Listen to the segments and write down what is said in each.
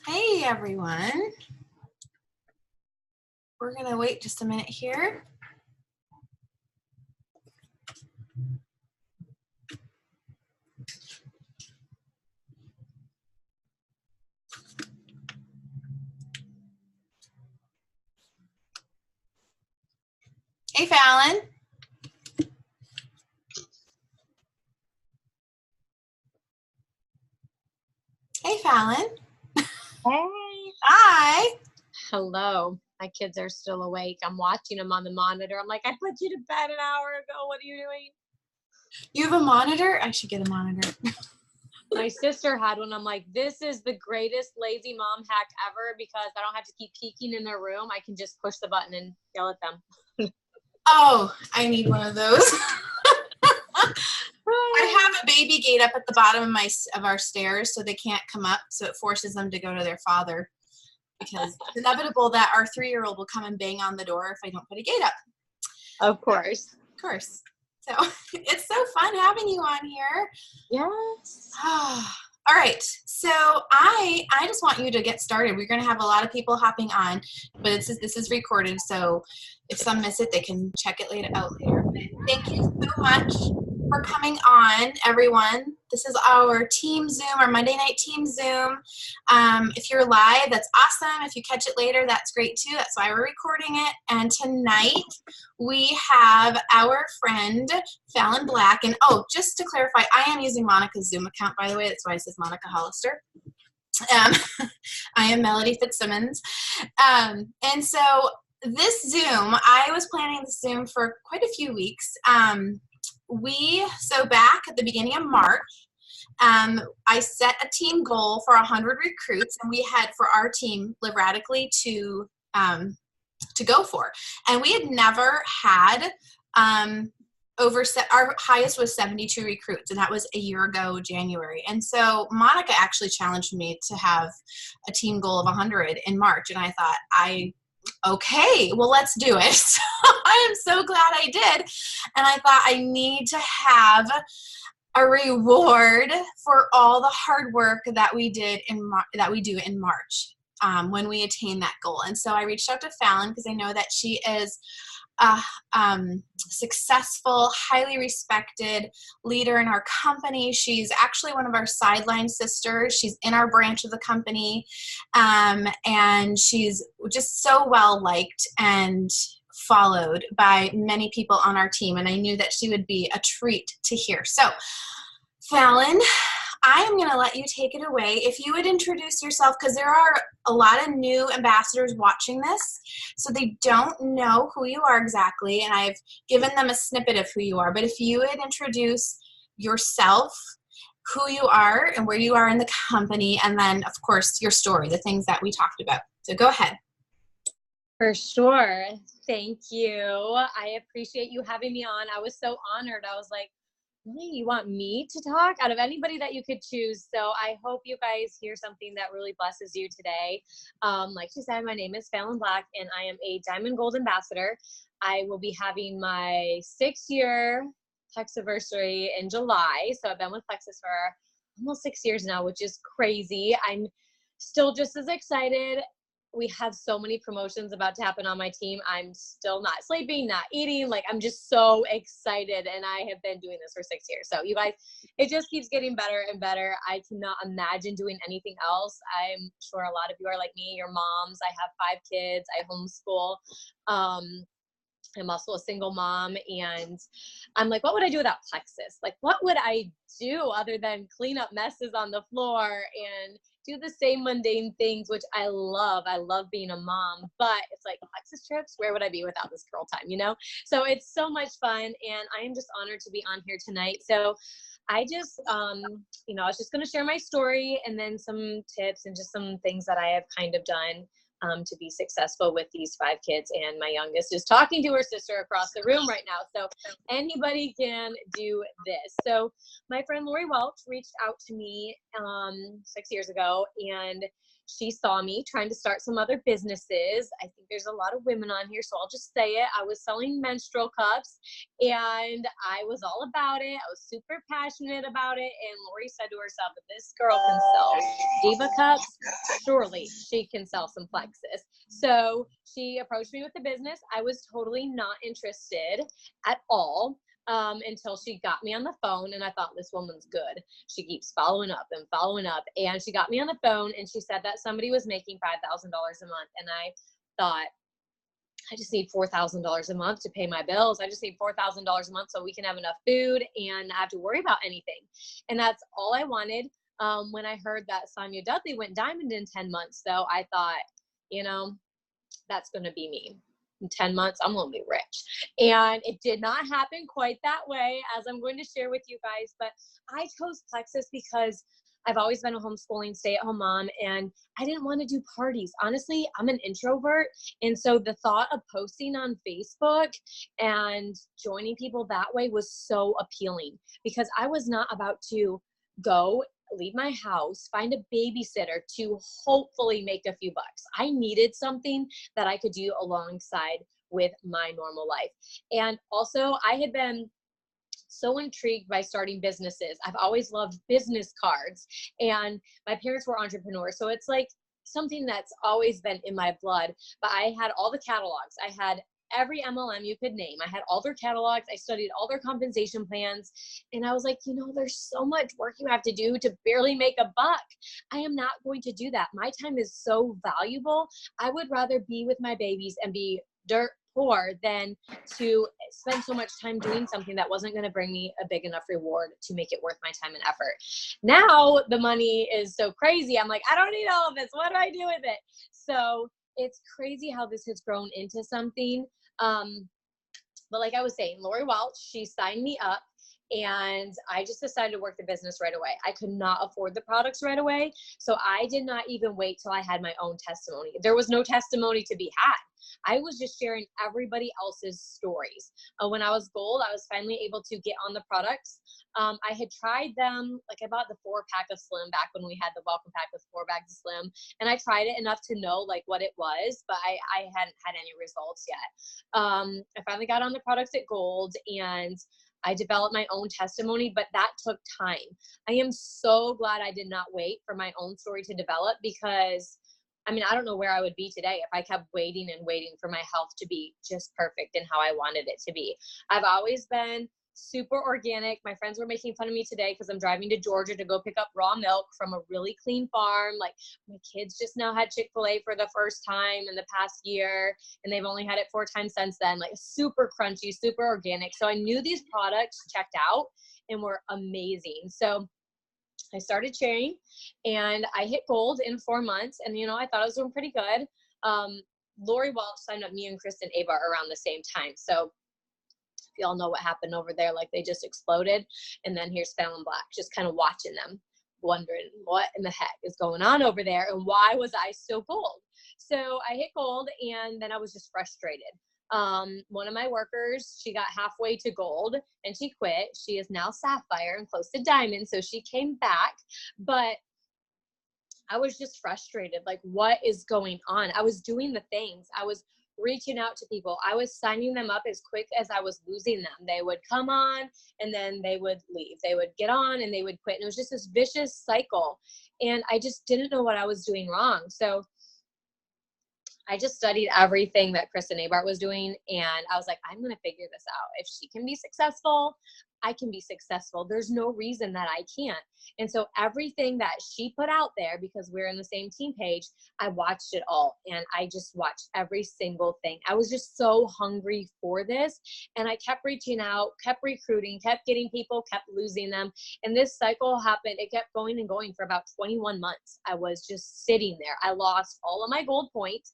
Hey everyone. We're gonna wait just a minute here. Hey Phallin. Hey Phallin. Hey. Hi. Hello. My kids are still awake. I'm watching them on the monitor. I'm like, I put you to bed an hour ago. What are you doing? You have a monitor? I should get a monitor. My sister had one. I'm like, this is the greatest lazy mom hack ever because I don't have to keep peeking in their room. I can just push the button and yell at them. Oh, I need one of those. I have a baby gate up at the bottom of our stairs so they can't come up, so it forces them to go to their father because it's inevitable that our 3-year-old will come and bang on the door if I don't put a gate up. Of course. Of course. So it's so fun having you on here. Yes. All right. So I just want you to get started. We're going to have a lot of people hopping on, but this is recorded. So if some miss it, they can check it out later. But thank you so much for coming on, everyone. This is our team Zoom, our Monday night team Zoom. If you're live, that's awesome. If you catch it later, that's great too. That's why we're recording it. And tonight we have our friend Phallin Black. And oh, just to clarify, I am using Monica's Zoom account, by the way. That's why it says Monica Hollister. I am Melody Fitzsimmons. And so this Zoom, I was planning the Zoom for quite a few weeks. So back at the beginning of March, I set a team goal for 100 recruits, and we had for our team Live Radically to go for. And we had never had our highest was 72 recruits, and that was a year ago, January. And so Monica actually challenged me to have a team goal of 100 in March, and I thought, okay, well, let's do it. So I am so glad I did. And I thought I need to have a reward for all the hard work that we did that we do in March when we attain that goal. And so I reached out to Phallin because I know that she is a successful, highly respected leader in our company. She's actually one of our sideline sisters. She's in our branch of the company, and she's just so well liked and followed by many people on our team, and I knew that she would be a treat to hear. So, Phallin, I am going to let you take it away. If you would introduce yourself, because there are a lot of new ambassadors watching this, so they don't know who you are exactly, and I've given them a snippet of who you are. But if you would introduce yourself, who you are, and where you are in the company, and then, of course, your story, the things that we talked about. So go ahead. For sure. Thank you. I appreciate you having me on. I was so honored. I was like, really, you want me to talk out of anybody that you could choose? So I hope you guys hear something that really blesses you today. Like she said, my name is Phallin Black, and I am a Diamond Gold Ambassador. I will be having my 6-year Plexiversary in July. So I've been with Plexus for almost 6 years now, which is crazy. I'm still just as excited. We have so many promotions about to happen on my team. I'm still not sleeping, not eating. Like, I'm just so excited. And I have been doing this for 6 years. So you guys, it just keeps getting better and better. I cannot imagine doing anything else. I'm sure a lot of you are like me, your moms. I have 5 kids. I homeschool. I'm also a single mom, and I'm like, what would I do without Plexus? Like, what would I do other than clean up messes on the floor and do the same mundane things, which I love. I love being a mom, but it's like Plexus trips. Where would I be without this girl time, you know? So it's so much fun, and I am just honored to be on here tonight. So I just, I was just going to share my story and then some tips and just some things that I have kind of done to be successful with these 5 kids. And my youngest is talking to her sister across the room right now. So anybody can do this. So my friend Lori Welch reached out to me 6 years ago, and she saw me trying to start some other businesses. I think there's a lot of women on here, so I'll just say it. I was selling menstrual cups, and I was all about it. I was super passionate about it. And Lori said to herself, if this girl can sell Diva cups, surely she can sell some Plexus. So she approached me with the business. I was totally not interested at all. Until she got me on the phone, and I thought, this woman's good. She keeps following up, and she got me on the phone, and she said that somebody was making $5,000 a month, and I thought, I just need $4,000 a month to pay my bills. I just need $4,000 a month so we can have enough food and not have to worry about anything. And that's all I wanted. When I heard that Sonia Dudley went diamond in 10 months, though, I thought, that's going to be me. In 10 months, I'm going to be rich. And it did not happen quite that way, as I'm going to share with you guys. But I chose Plexus because I've always been a homeschooling stay-at-home mom, and I didn't want to do parties. Honestly, I'm an introvert. And so the thought of posting on Facebook and joining people that way was so appealing, because I was not about to leave my house, find a babysitter to hopefully make a few bucks. I needed something that I could do alongside with my normal life. And also, I had been so intrigued by starting businesses. I've always loved business cards, and my parents were entrepreneurs. So it's like something that's always been in my blood. But I had all the catalogs. I had every MLM you could name. I had all their catalogs. I studied all their compensation plans. And I was like, there's so much work you have to do to barely make a buck. I am not going to do that. My time is so valuable. I would rather be with my babies and be dirt poor than to spend so much time doing something that wasn't going to bring me a big enough reward to make it worth my time and effort. Now the money is so crazy. I'm like, I don't need all of this. What do I do with it? So it's crazy how this has grown into something. But like I was saying, Lori Welch, she signed me up, and I just decided to work the business right away. I could not afford the products right away. So I did not even wait till I had my own testimony. There was no testimony to be had. I was just sharing everybody else's stories. When I was gold, I was finally able to get on the products. I had tried them, like I bought the 4-pack of Slim back when we had the welcome pack with 4 bags of Slim, and I tried it enough to know like what it was, but I hadn't had any results yet. I finally got on the products at gold, and I developed my own testimony, but that took time. I am so glad I did not wait for my own story to develop, because I don't know where I would be today if I kept waiting and waiting for my health to be just perfect and how I wanted it to be. I've always been super organic. My friends were making fun of me today because I'm driving to Georgia to go pick up raw milk from a really clean farm. Like, my kids just now had Chick-fil-A for the first time in the past year, and they've only had it 4 times since then. Like, super crunchy, super organic. So I knew these products checked out and were amazing. So I started sharing, and I hit gold in 4 months, and I thought I was doing pretty good. Lori Welch signed up me and Kristen Ava around the same time. So if y'all know what happened over there, like they just exploded. And then here's Phallin Black, just kind of watching them, wondering what in the heck is going on over there, and why was I still gold? So I hit gold, and then I was just frustrated. One of my workers, she got halfway to gold and she quit. She is now sapphire and close to diamond. So she came back, but I was just frustrated. Like, what is going on? I was doing the things. I was reaching out to people. I was signing them up as quick as I was losing them. They would come on and then they would leave. They would get on and they would quit. And it was just this vicious cycle. And I just didn't know what I was doing wrong. So I just studied everything that Kristen Abart was doing, and I was like, I'm going to figure this out. If she can be successful, I can be successful. There's no reason that I can't. And so everything that she put out there, because we're in the same team page, I watched it all, and I just watched every single thing. I was just so hungry for this, and I kept reaching out, kept recruiting, kept getting people, kept losing them. And this cycle happened. It kept going and going for about 21 months. I was just sitting there. I lost all of my gold points.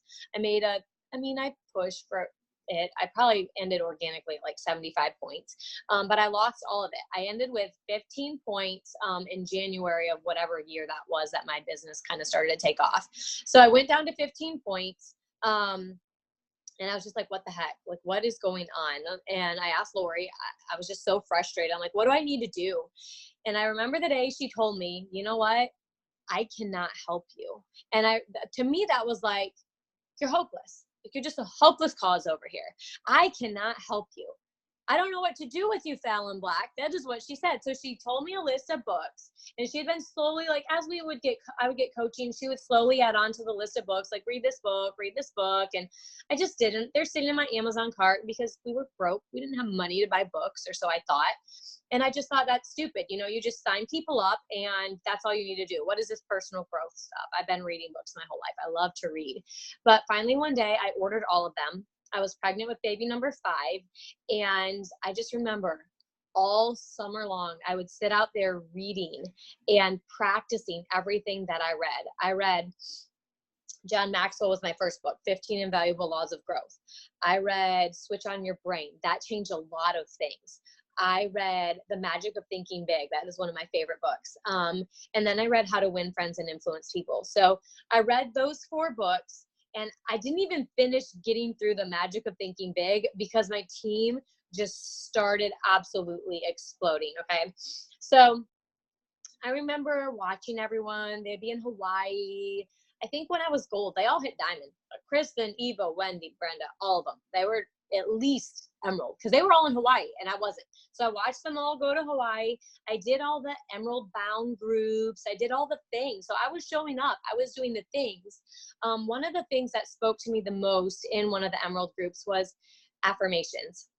I pushed for it. I probably ended organically at like 75 points, but I lost all of it. I ended with 15 points in January of whatever year that was that my business kind of started to take off. So I went down to 15 points. And I was just like, what the heck? Like, what is going on? And I asked Lori, I was just so frustrated. I'm like, what do I need to do? And I remember the day she told me, you know what? I cannot help you. And to me, that was like, you're hopeless. Like, you're just a hopeless cause over here. I cannot help you. I don't know what to do with you, Phallin Black. That is what she said. So she told me a list of books, and she had been slowly, like, as I would get coaching, she would slowly add on to the list of books, like, read this book. And I just didn't. They're sitting in my Amazon cart because we were broke. We didn't have money to buy books, or so I thought. And I just thought, that's stupid. You know, you just sign people up and that's all you need to do. What is this personal growth stuff? I've been reading books my whole life. I love to read. But finally one day I ordered all of them. I was pregnant with baby number 5. And I just remember all summer long, I would sit out there reading and practicing everything that I read. I read John Maxwell was my first book, 15 Invaluable Laws of Growth. I read Switch on Your Brain. That changed a lot of things. I read The Magic of Thinking Big. That is one of my favorite books. And then I read How to Win Friends and Influence People. So I read those 4 books, and I didn't even finish getting through The Magic of Thinking Big because my team just started absolutely exploding. Okay. So I remember watching everyone. They'd be in Hawaii. I think when I was gold, they all hit diamond. Kristen, Eva, Wendy, Brenda, all of them. They were at least emerald because they were all in Hawaii and I wasn't. So I watched them all go to Hawaii. I did all the emerald bound groups. I did all the things. So I was showing up. I was doing the things. One of the things that spoke to me the most in one of the emerald groups was affirmations.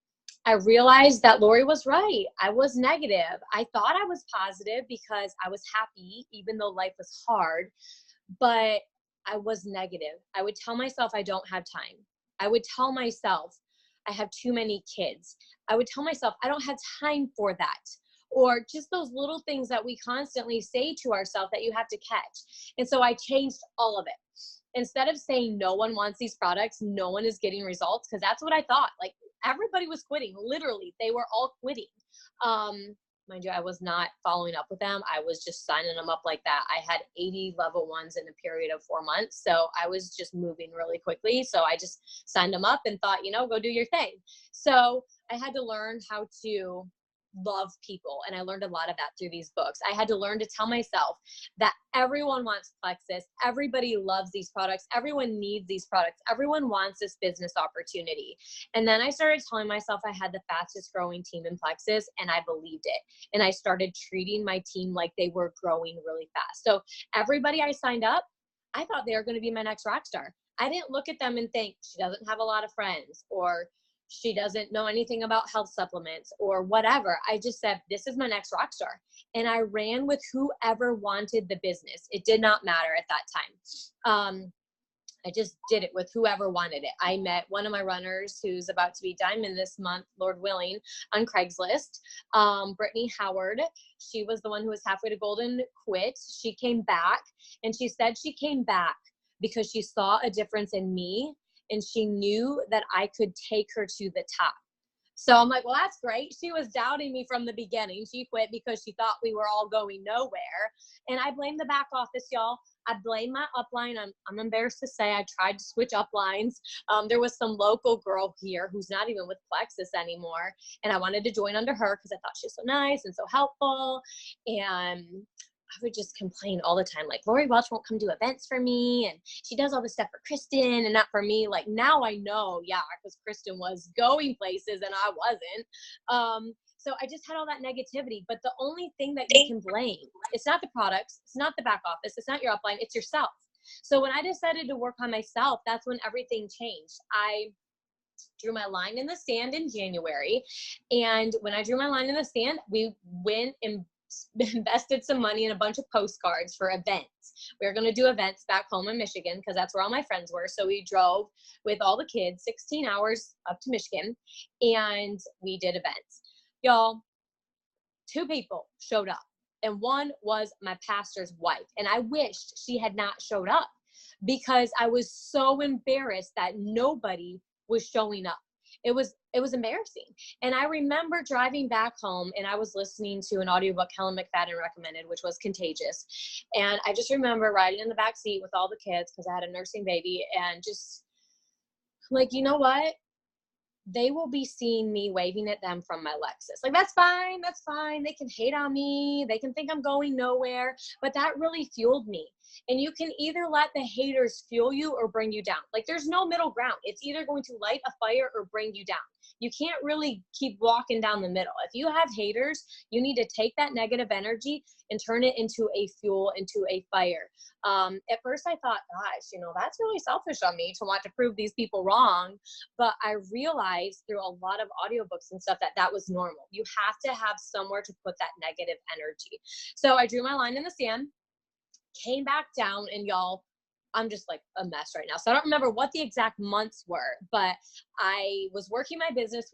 I realized that Lori was right. I was negative. I thought I was positive because I was happy, even though life was hard, but I was negative. I would tell myself I don't have time. I would tell myself I have too many kids. I would tell myself I don't have time for that. Or just those little things that we constantly say to ourselves that you have to catch. And so I changed all of it. Instead of saying no one wants these products, no one is getting results, because that's what I thought. Like, everybody was quitting. Literally, they were all quitting. Mind you, I was not following up with them. I was just signing them up like that. I had 80 level 1s in a period of 4 months. So I was just moving really quickly. So I just signed them up and thought, go do your thing. So I had to learn how to love people. And I learned a lot of that through these books. I had to learn to tell myself that everyone wants Plexus. Everybody loves these products. Everyone needs these products. Everyone wants this business opportunity. And then I started telling myself I had the fastest growing team in Plexus, and I believed it. And I started treating my team like they were growing really fast. So everybody I signed up, I thought they were going to be my next rock star. I didn't look at them and think she doesn't have a lot of friends, or she doesn't know anything about health supplements, or whatever. I just said, this is my next rock star. And I ran with whoever wanted the business. It did not matter at that time. I just did it with whoever wanted it. I met one of my runners who's about to be diamond this month, Lord willing, on Craigslist. Brittany Howard. She was the one who was halfway to gold and quit. She came back, and she said she came back because she saw a difference in me, and she knew that I could take her to the top. So I'm like, well, that's great. She was doubting me from the beginning. She quit because she thought we were all going nowhere. And I blame the back office, y'all. I blame my upline. I'm embarrassed to say I tried to switch uplines. There was some local girl here who's not even with Plexus anymore. And I wanted to join under her because I thought she was so nice and so helpful. And I would just complain all the time, like, Lori Welch won't come do events for me, and she does all this stuff for Kristen and not for me. Like, now I know, yeah, because Kristen was going places and I wasn't. So I just had all that negativity. But the only thing that you can blame, it's not the products, it's not the back office, it's not your upline, it's yourself. So when I decided to work on myself, that's when everything changed. I drew my line in the sand in January. And when I drew my line in the sand, we went and invested some money in a bunch of postcards for events. We were going to do events back home in Michigan because that's where all my friends were. So we drove with all the kids 16 hours up to Michigan, and we did events. Y'all, 2 people showed up, and one was my pastor's wife. And I wished she had not showed up because I was so embarrassed that nobody was showing up. It was embarrassing. And I remember driving back home, and I was listening to an audiobook Helen McFadden recommended, which was Contagious. And I just remember riding in the back seat with all the kids because I had a nursing baby, and just like, you know what? they will be seeing me waving at them from my Lexus. Like, that's fine. That's fine. They can hate on me. They can think I'm going nowhere, but that really fueled me. And you can either let the haters fuel you or bring you down. Like, there's no middle ground. It's either going to light a fire or bring you down. You can't really keep walking down the middle. If you have haters, you need to take that negative energy and turn it into a fuel, into a fire. At first I thought, gosh, you know, that's really selfish on me to want to prove these people wrong. But I realized through a lot of audiobooks and stuff that that was normal. You have to have somewhere to put that negative energy. So I drew my line in the sand, came back down, and y'all, I'm just like a mess right now. So I don't remember what the exact months were, but I was working my business.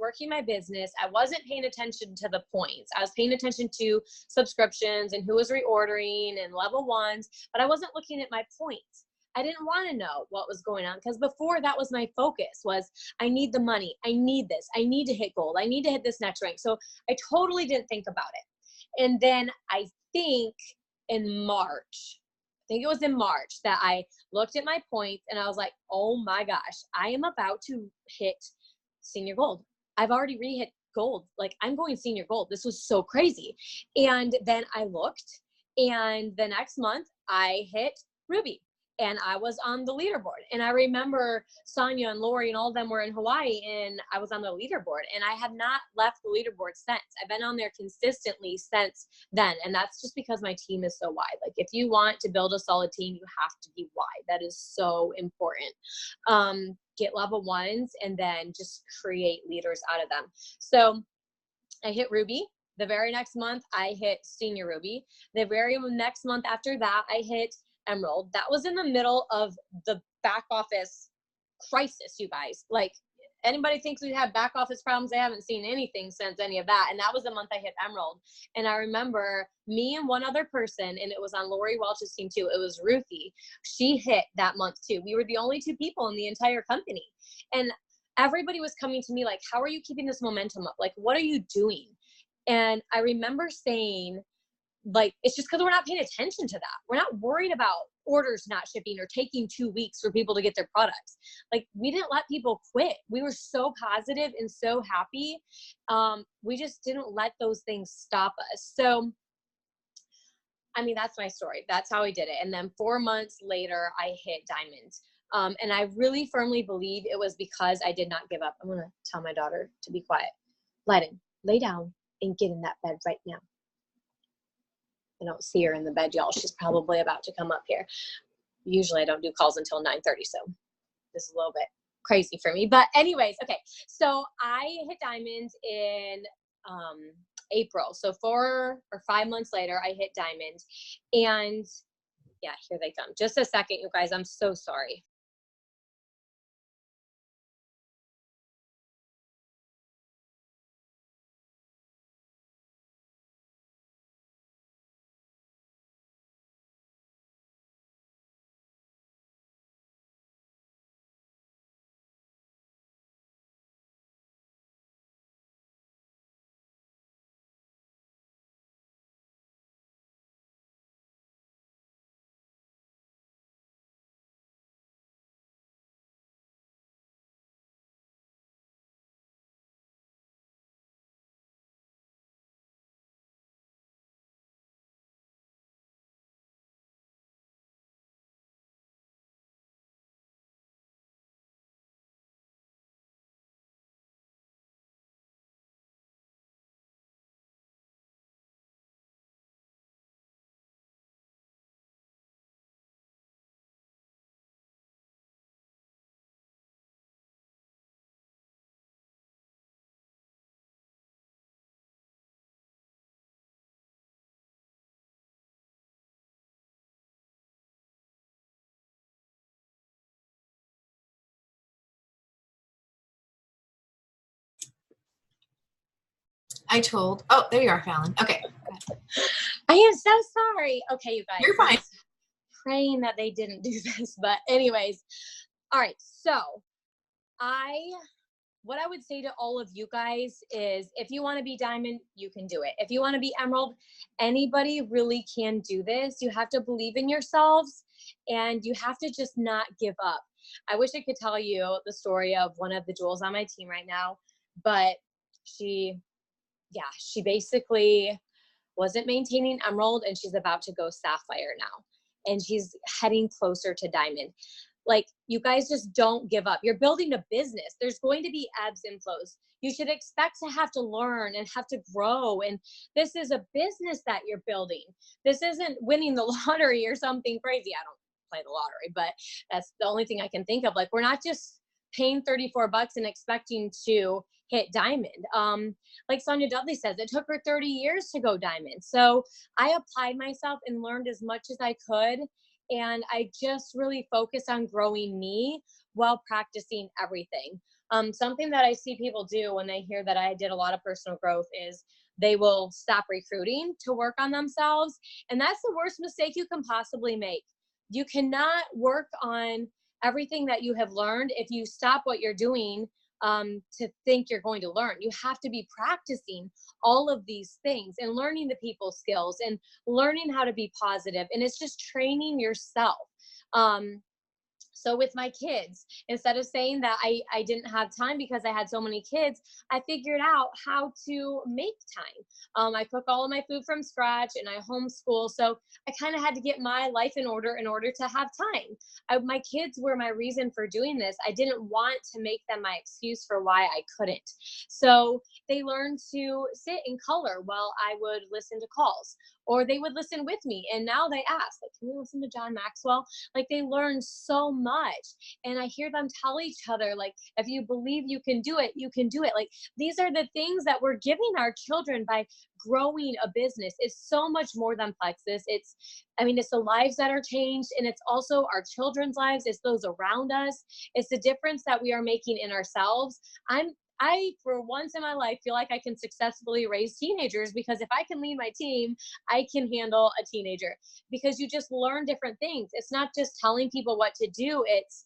I wasn't paying attention to the points. I was paying attention to subscriptions and who was reordering and level ones, but I wasn't looking at my points. I didn't want to know what was going on, because before, that was my focus, was I need the money. I need this. I need to hit gold. I need to hit this next rank. So I totally didn't think about it. And then I think in March, it was in March, that I looked at my points and I was like, oh my gosh, I am about to hit senior gold. I've already re-hit gold. Like, I'm going senior gold. This was so crazy. And then I looked, and the next month I hit ruby, and I was on the leaderboard. And I remember Sonia and Lori and all of them were in Hawaii, and I was on the leaderboard, and I have not left the leaderboard since. I've been on there consistently since then. And that's just because my team is so wide. Like, if you want to build a solid team, you have to be wide. That is so important. Get level ones and then just create leaders out of them. So I hit ruby. The very next month I hit senior ruby. The very next month after that, I hit emerald. That was in the middle of the back office crisis, you guys. Like, anybody thinks we have back office problems, they haven't seen anything since any of that. And that was the month I hit emerald. And I remember me and one other person, and it was on Lori Welch's team too. It was Ruthie. She hit that month too. We were the only two people in the entire company. And everybody was coming to me like, how are you keeping this momentum up? Like, what are you doing? And I remember saying, like, it's just because we're not paying attention to that. We're not worried about orders not shipping or taking 2 weeks for people to get their products. Like, we didn't let people quit. We were so positive and so happy. We just didn't let those things stop us. So, I mean, that's my story. That's how I did it. And then 4 months later, I hit diamonds. And I really firmly believe it was because I did not give up. I'm going to tell my daughter to be quiet. Lyden, lay down and get in that bed right now. I don't see her in the bed, y'all. She's probably about to come up here. Usually I don't do calls until 9:30, so this is a little bit crazy for me. But anyways, okay. So I hit diamonds in April. So 4 or 5 months later, I hit diamonds. And yeah, here they come. Just a second, you guys. I'm so sorry. Oh, there you are, Phallin. Okay. I am so sorry. Okay, you guys. You're fine. Praying that they didn't do this. But anyways, all right. So what I would say to all of you guys is, if you want to be diamond, you can do it. If you want to be emerald, anybody really can do this. You have to believe in yourselves, and you have to just not give up. I wish I could tell you the story of one of the jewels on my team right now, but she, yeah, she basically wasn't maintaining emerald, and she's about to go sapphire now. And she's heading closer to diamond. Like, you guys just don't give up. You're building a business. There's going to be ebbs and flows. You should expect to have to learn and have to grow. And this is a business that you're building. This isn't winning the lottery or something crazy. I don't play the lottery, but that's the only thing I can think of. Like, we're not just paying 34 bucks and expecting to hit diamond. Like Sonia Dudley says, it took her 30 years to go diamond. So I applied myself and learned as much as I could. And I just really focused on growing me while practicing everything. Something that I see people do when they hear that I did a lot of personal growth is they will stop recruiting to work on themselves. And that's the worst mistake you can possibly make. You cannot work on everything that you have learned if you stop what you're doing to think you're going to learn. You have to be practicing all of these things and learning the people skills and learning how to be positive. And it's just training yourself. So with my kids, instead of saying that I didn't have time because I had so many kids, I figured out how to make time. I cook all of my food from scratch and I homeschool. So I kind of had to get my life in order to have time. My kids were my reason for doing this. I didn't want to make them my excuse for why I couldn't. So they learned to sit and color while I would listen to calls, or they would listen with me. And now they ask, like, can we listen to John Maxwell? Like, they learn so much. And I hear them tell each other, like, if you believe you can do it, you can do it. Like, these are the things that we're giving our children by growing a business. It's so much more than Plexus. It's the lives that are changed, and it's also our children's lives. It's those around us. It's the difference that we are making in ourselves. I, for once in my life, feel like I can successfully raise teenagers, because if I can lead my team, I can handle a teenager, because you just learn different things. It's not just telling people what to do. It's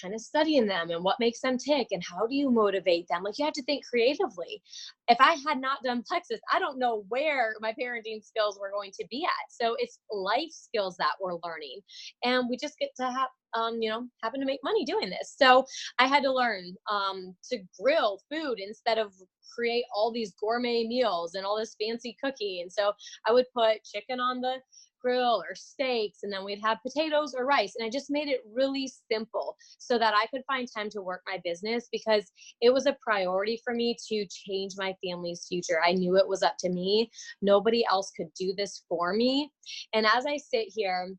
kind of studying them and what makes them tick and how do you motivate them. Like, you have to think creatively. If I had not done Plexus, I don't know where my parenting skills were going to be at. So it's life skills that we're learning, and we just get to have happen to make money doing this. So I had to learn to grill food instead of create all these gourmet meals and all this fancy cooking. And so I would put chicken on the grill or steaks, and then we'd have potatoes or rice. And I just made it really simple so that I could find time to work my business, because it was a priority for me to change my family's future. I knew it was up to me. Nobody else could do this for me. And as I sit here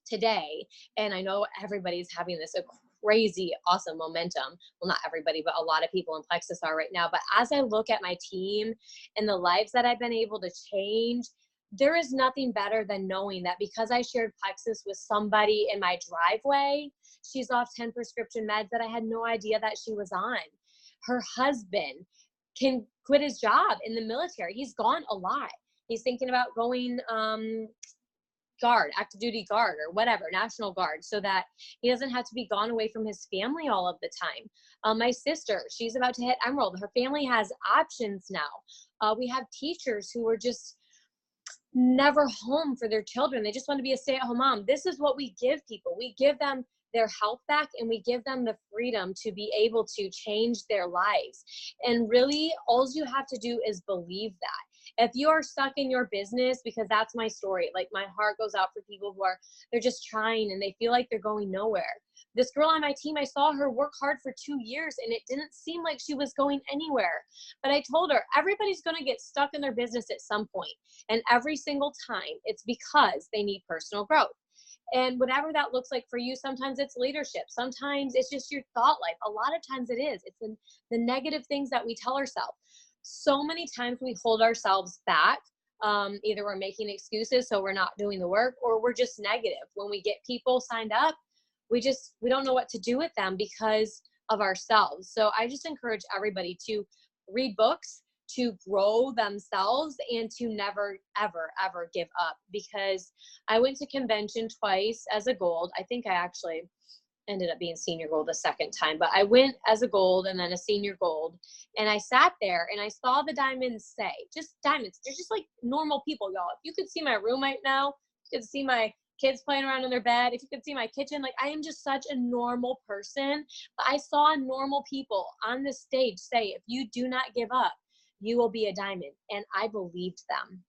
today, and I know everybody's having this crazy awesome momentum, well, not everybody, but a lot of people in Plexus are right now, but as I look at my team and the lives that I've been able to change, there is nothing better than knowing that because I shared Plexus with somebody in my driveway, she's off 10 prescription meds that I had no idea that she was on. Her husband can quit his job in the military. He's gone a lot. He's thinking about going guard, active duty guard, or whatever, National Guard, so that he doesn't have to be gone away from his family all of the time. My sister, she's about to hit Emerald. Her family has options now. We have teachers who are just never home for their children. They just want to be a stay-at-home mom. This is what we give people. We give them their health back, and we give them the freedom to be able to change their lives. And really, all you have to do is believe that. If you are stuck in your business, because that's my story, like, my heart goes out for people who they're just trying and they feel like they're going nowhere. This girl on my team, I saw her work hard for 2 years and it didn't seem like she was going anywhere. But I told her, everybody's going to get stuck in their business at some point. And every single time, it's because they need personal growth. And whatever that looks like for you, sometimes it's leadership. Sometimes it's just your thought life. A lot of times it is. It's the negative things that we tell ourselves. So many times we hold ourselves back. Either we're making excuses, so we're not doing the work, or we're just negative. When we get people signed up, we don't know what to do with them because of ourselves. So I just encourage everybody to read books, to grow themselves, and to never, ever, ever give up. Because I went to convention twice as a gold. I think I actually ended up being senior gold the second time, but I went as a gold and then a senior gold. And I sat there and I saw the diamonds just diamonds. They're just like normal people, y'all. If you could see my room right now, you could see my kids playing around in their bed. If you could see my kitchen, like I am just such a normal person. But I saw normal people on the stage say, if you do not give up, you will be a diamond. And I believed them.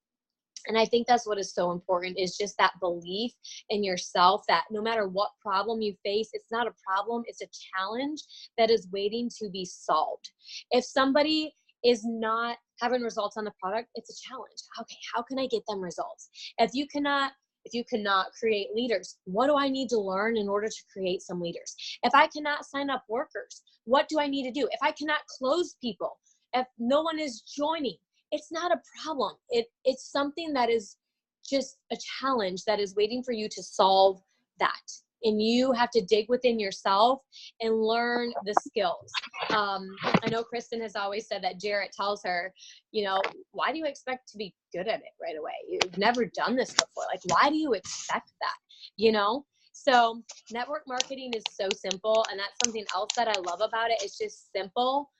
And I think that's what is so important, is just that belief in yourself, that no matter what problem you face, it's not a problem, it's a challenge that is waiting to be solved. If somebody is not having results on the product, it's a challenge. Okay, how can I get them results? If you cannot create leaders, what do I need to learn in order to create some leaders? If I cannot sign up workers, what do I need to do? If I cannot close people, if no one is joining, it's not a problem. It's something that is just a challenge that is waiting for you to solve that. And you have to dig within yourself and learn the skills. I know Kristen has always said that Jarrett tells her, you know, why do you expect to be good at it right away? You've never done this before. Like, why do you expect that? You know? So network marketing is so simple. And that's something else that I love about it. It's just simple.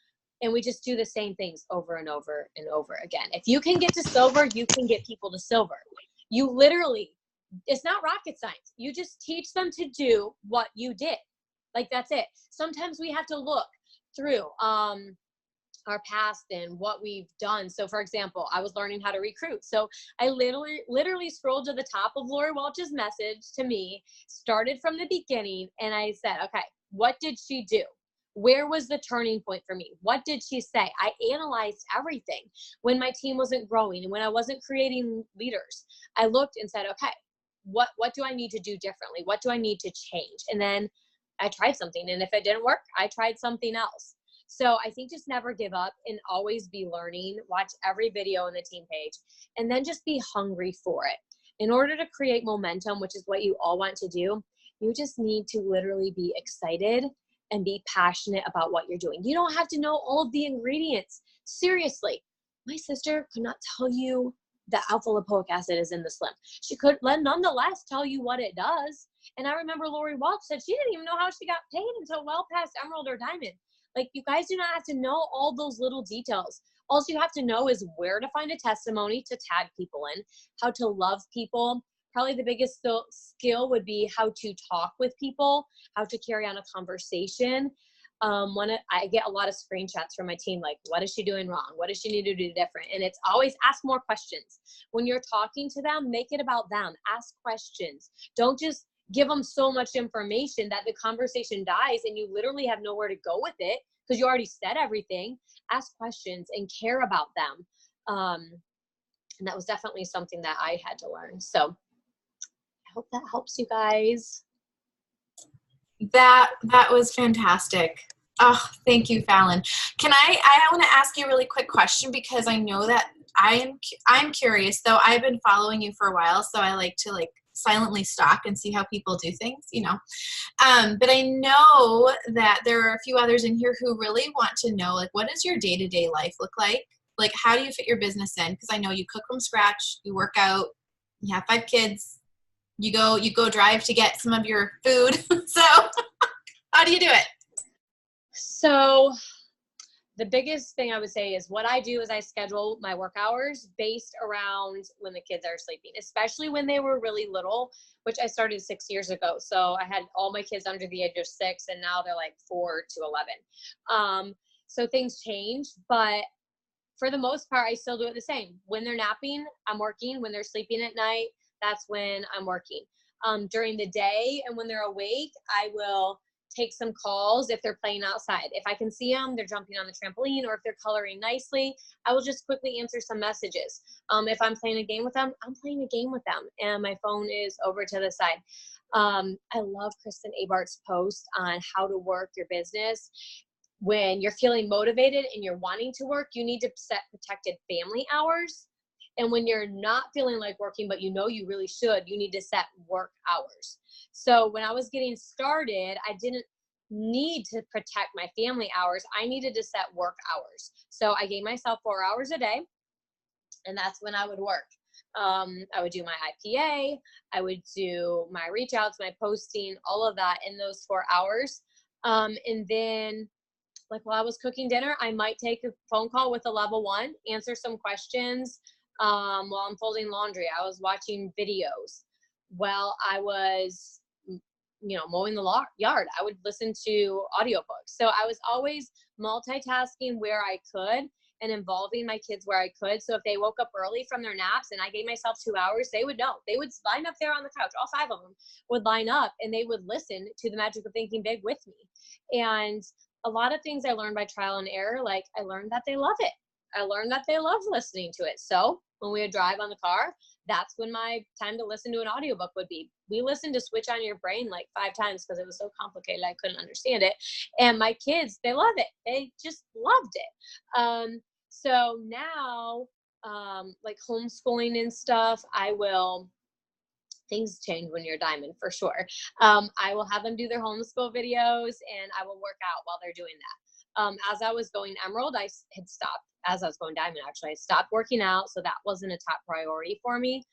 And we just do the same things over and over and over again. If you can get to silver, you can get people to silver. You literally, it's not rocket science. You just teach them to do what you did. Like, that's it. Sometimes we have to look through our past and what we've done. So for example, I was learning how to recruit. So I literally scrolled to the top of Lori Welch's message to me, started from the beginning, and I said, okay, what did she do? Where was the turning point for me? What did she say? I analyzed everything when my team wasn't growing and when I wasn't creating leaders. I looked and said, okay, what do I need to do differently? What do I need to change? And then I tried something. And if it didn't work, I tried something else. So I think just never give up and always be learning. Watch every video on the team page and then just be hungry for it. In order to create momentum, which is what you all want to do, you just need to literally be excited and be passionate about what you're doing. You don't have to know all of the ingredients. Seriously, my sister could not tell you that alpha lipoic acid is in the Slim. She could nonetheless tell you what it does. And I remember Lori Welch said she didn't even know how she got paid until well past Emerald or Diamond. Like, you guys do not have to know all those little details. All you have to know is where to find a testimony to tag people in, how to love people. Probably the biggest skill would be how to talk with people, how to carry on a conversation. I get a lot of screenshots from my team, like, what is she doing wrong? What does she need to do different? And it's always ask more questions. When you're talking to them, make it about them. Ask questions. Don't just give them so much information that the conversation dies and you literally have nowhere to go with it because you already said everything. Ask questions and care about them. And that was definitely something that I had to learn. So I hope that helps you guys. That was fantastic. Oh, thank you, Phallin. I want to ask you a really quick question because I know that I'm curious, though I've been following you for a while, so I like to silently stalk and see how people do things, you know. But I know that there are a few others in here who really want to know, like, what does your day-to-day life look like? Like, how do you fit your business in? Because I know you cook from scratch, you work out, you have 5 kids, you go drive to get some of your food. So how do you do it? So the biggest thing I would say is what I do is I schedule my work hours based around when the kids are sleeping, especially when they were really little, which I started 6 years ago. So I had all my kids under the age of 6 and now they're like 4 to 11. So things change, but for the most part, I still do it the same. When they're napping, I'm working. When they're sleeping at night, that's when I'm working. During the day and when they're awake, I will take some calls if they're playing outside. If I can see them, they're jumping on the trampoline, or if they're coloring nicely, I will just quickly answer some messages. If I'm playing a game with them, I'm playing a game with them, and my phone is over to the side. I love Kristen Abart's post on how to work your business. When you're feeling motivated and you're wanting to work, you need to set protected family hours. And when you're not feeling like working, but you know you really should, you need to set work hours. So when I was getting started, I didn't need to protect my family hours. I needed to set work hours. So I gave myself 4 hours a day, and that's when I would work. I would do my IPA, I would do my reach outs, my posting, all of that in those 4 hours. And then, like, while I was cooking dinner, I might take a phone call with a level 1, answer some questions. While I'm folding laundry, I was watching videos. while I was, mowing the yard. I would listen to audiobooks. So I was always multitasking where I could and involving my kids where I could. So if they woke up early from their naps and I gave myself 2 hours, they would know. They would line up there on the couch. All 5 of them would line up and they would listen to The Magic of Thinking Big with me. And a lot of things I learned by trial and error. Like I learned that they love it. I learned that they love listening to it. So when we would drive on the car, that's when my time to listen to an audiobook would be. We listened to Switch on Your Brain like 5 times because it was so complicated I couldn't understand it. And my kids, they love it. They just loved it. So now, like homeschooling and stuff, things change when you're a diamond for sure. I will have them do their homeschool videos and I will work out while they're doing that. As I was going emerald, I had stopped. As I was going diamond, actually, I stopped working out. So that wasn't a top priority for me.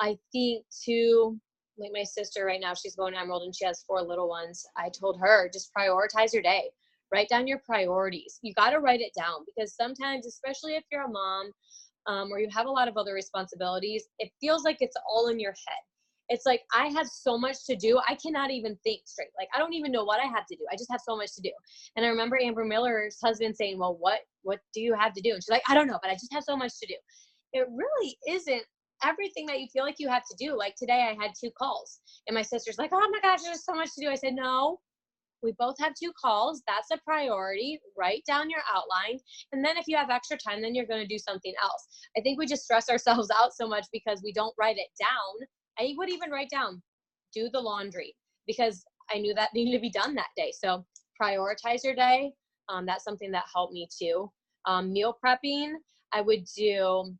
I think too, like my sister right now, she's going emerald and she has 4 little ones. I told her, just prioritize your day. Write down your priorities. You got to write it down because sometimes, especially if you're a mom or you have a lot of other responsibilities, it feels like it's all in your head. It's like, I have so much to do. I cannot even think straight. Like, I don't even know what I have to do. I just have so much to do. And I remember Amber Miller's husband saying, well, what do you have to do? And she's like, I don't know, but I just have so much to do. It really isn't everything that you feel like you have to do. Like today I had 2 calls and my sister's like, oh my gosh, there's so much to do. I said, no, we both have 2 calls. That's a priority. Write down your outline. And then if you have extra time, then you're going to do something else. I think we just stress ourselves out so much because we don't write it down. I would even write down, do the laundry because I knew that needed to be done that day. So prioritize your day. That's something that helped me too. Meal prepping, I would do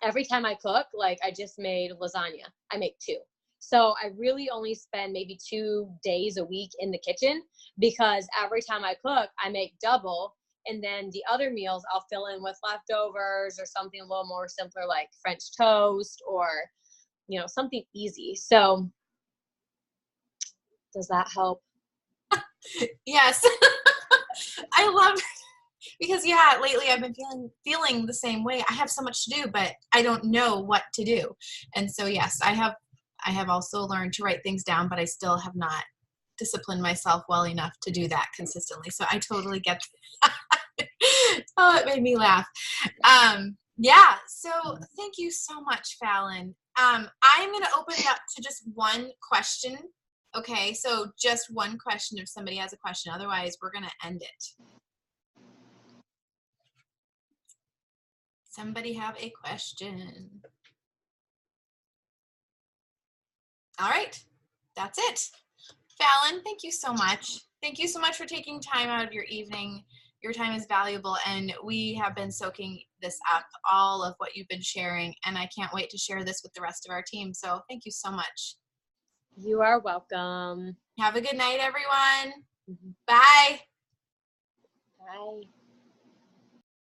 every time I cook, like I just made lasagna. I make 2. So I really only spend maybe 2 days a week in the kitchen because every time I cook, I make double. And then the other meals I'll fill in with leftovers or something a little more simpler like French toast or, something easy. So does that help? Yes. I love because lately I've been feeling the same way. I have so much to do, but I don't know what to do. And so yes, I have also learned to write things down, but I still have not disciplined myself well enough to do that consistently. So I totally get that. Oh, it made me laugh. So thank you so much, Phallin. I'm going to open it up to just one question. Okay, so just one question if somebody has a question. Otherwise, we're going to end it. Somebody have a question? All right, that's it. Phallin, thank you so much. Thank you so much for taking time out of your evening. Your time is valuable, and we have been soaking this up, all of what you've been sharing, and I can't wait to share this with the rest of our team. So thank you so much. You are welcome. Have a good night, everyone. Bye. Bye.